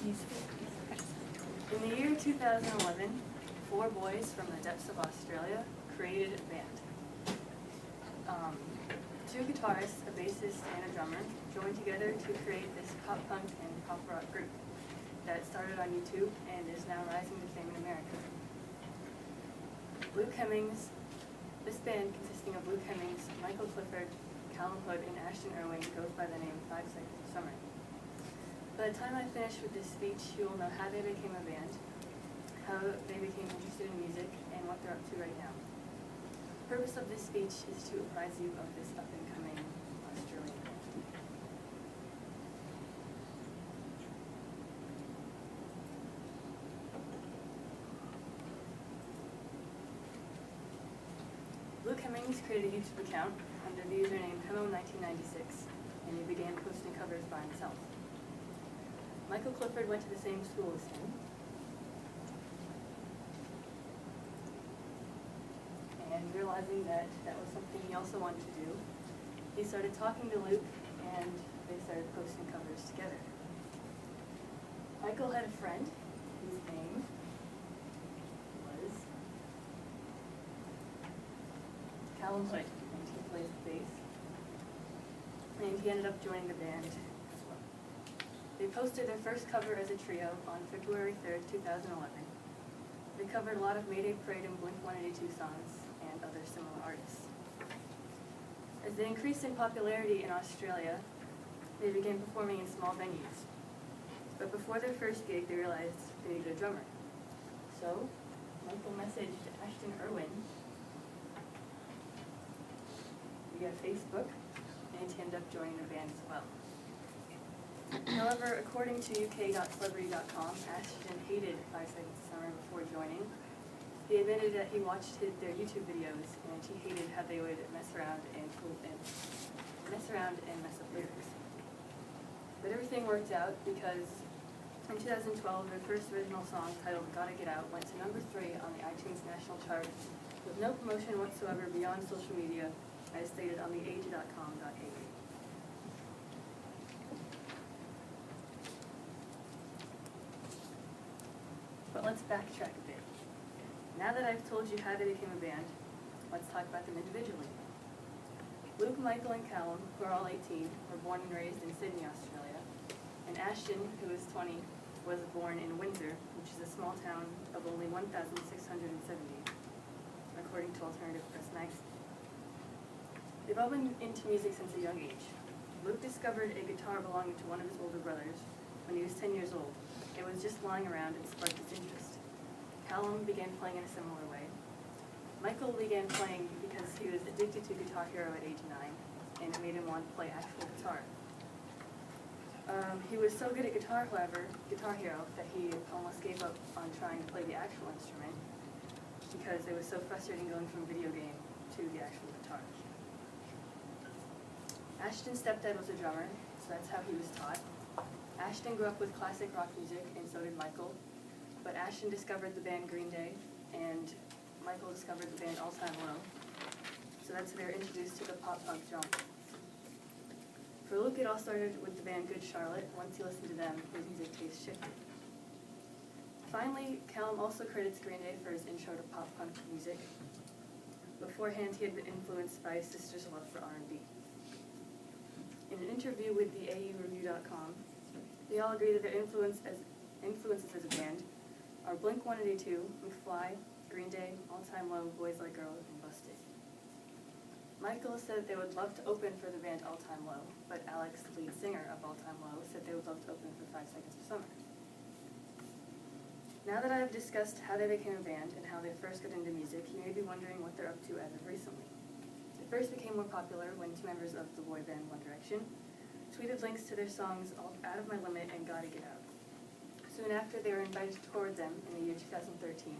In the year 2011, 4 boys from the depths of Australia created a band. 2 guitarists, a bassist, and a drummer joined together to create this pop punk and pop rock group that started on YouTube and is now rising to fame in America. Luke Hemmings, this band consisting of Luke Hemmings, Michael Clifford, Callum Hood, and Ashton Irwin goes by the name 5 Seconds of Summer. By the time I finish with this speech, you will know how they became a band, how they became interested in music, and what they're up to right now. The purpose of this speech is to apprise you of this up-and-coming Australian band. Luke Hemmings created a YouTube account under the username Hemo1996, and he began posting covers by himself. Michael Clifford went to the same school as him, and realizing that that was something he also wanted to do, he started talking to Luke, and they started posting covers together. Michael had a friend whose name was Callum Hood, and he plays the bass, and he ended up joining the band as well. They posted their first cover as a trio on February 3rd, 2011. They covered a lot of Mayday Parade and Blink-182 songs and other similar artists. As they increased in popularity in Australia, they began performing in small venues. But before their first gig, they realized they needed a drummer. So, Michael messaged Ashton Irwin via Facebook, and he ended up joining the band as well. However, according to uk.celebrity.com, Ashton hated 5 Seconds of Summer before joining. He admitted that he watched their YouTube videos, and he hated how they would mess around and mess up lyrics. But everything worked out because in 2012, their first original song, titled Gotta Get Out, went to number 3 on the iTunes National Chart with no promotion whatsoever beyond social media, as stated on theage.com.au. But let's backtrack a bit. Now that I've told you how they became a band, let's talk about them individually. Luke, Michael, and Callum, who are all 18, were born and raised in Sydney, Australia, and Ashton, who is 20, was born in Windsor, which is a small town of only 1,670, according to Alternative Press magazine. They've all been into music since a young age. Luke discovered a guitar belonging to one of his older brothers when he was 10 years old. It was just lying around and sparked his interest. Callum began playing in a similar way. Michael began playing because he was addicted to Guitar Hero at age 9, and it made him want to play actual guitar. He was so good at Guitar Hero, that he almost gave up on trying to play the actual instrument because it was so frustrating going from video game to the actual guitar. Ashton's stepdad was a drummer, so that's how he was taught. Ashton grew up with classic rock music, and so did Michael. But Ashton discovered the band Green Day, and Michael discovered the band All Time Low. So that's how they were introduced to the pop-punk genre. For Luke, it all started with the band Good Charlotte. Once he listened to them, his music taste shifted. Finally, Callum also credits Green Day for his intro to pop-punk music. Beforehand, he had been influenced by his sister's love for R&B. In an interview with the AUReview.com, they all agree that their influences as a band are Blink-182, McFly, Green Day, All Time Low, Boys Like Girls, and Busted. Michael said they would love to open for the band All Time Low, but Alex, the lead singer of All Time Low, said they would love to open for 5 Seconds of Summer. Now that I have discussed how they became a band and how they first got into music, you may be wondering what they're up to as of recently. They first became more popular when 2 members of the boy band One Direction tweeted links to their songs Out of My Limit and Gotta Get Out. Soon after, they were invited to tour with them in the year 2013.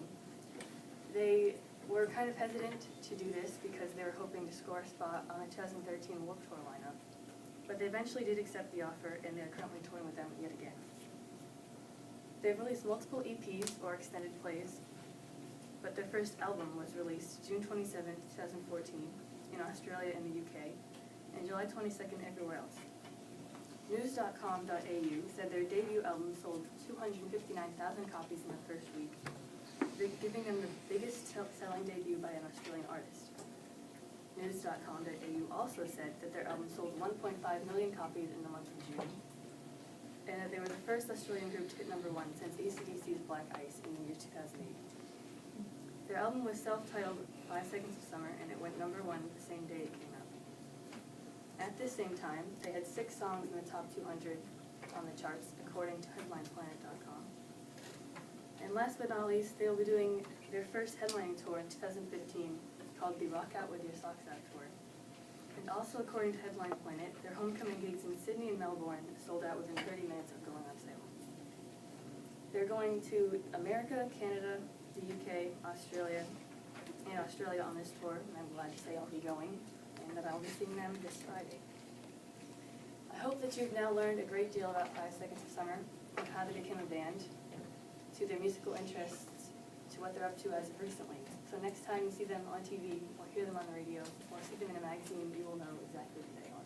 They were kind of hesitant to do this because they were hoping to score a spot on the 2013 Warped Tour lineup, but they eventually did accept the offer, and they are currently touring with them yet again. They've released multiple EPs or extended plays, but their first album was released June 27, 2014 in Australia and the UK, and July 22nd everywhere else. News.com.au said their debut album sold 259,000 copies in the first week, giving them the biggest selling debut by an Australian artist. News.com.au also said that their album sold 1.5 million copies in the month of June, and that they were the first Australian group to hit #1 since AC/DC's Black Ice in the year 2008. Their album was self-titled 5 Seconds of Summer, and it went #1 the same day it came out. At this same time, they had 6 songs in the top 200 on the charts, according to HeadlinePlanet.com. And last but not least, they will be doing their first headlining tour in 2015, called the Rock Out With Your Socks Out Tour. And also according to Headline Planet, their homecoming gigs in Sydney and Melbourne sold out within 30 minutes of going on sale. They're going to America, Canada, the UK, Australia on this tour, and I'm glad to say I'll be going, and that I'll be seeing them this Friday. I hope that you've now learned a great deal about 5 Seconds of Summer, and how they became a band, to their musical interests, to what they're up to as of recently. So next time you see them on TV, or hear them on the radio, or see them in a magazine, you will know exactly who they are.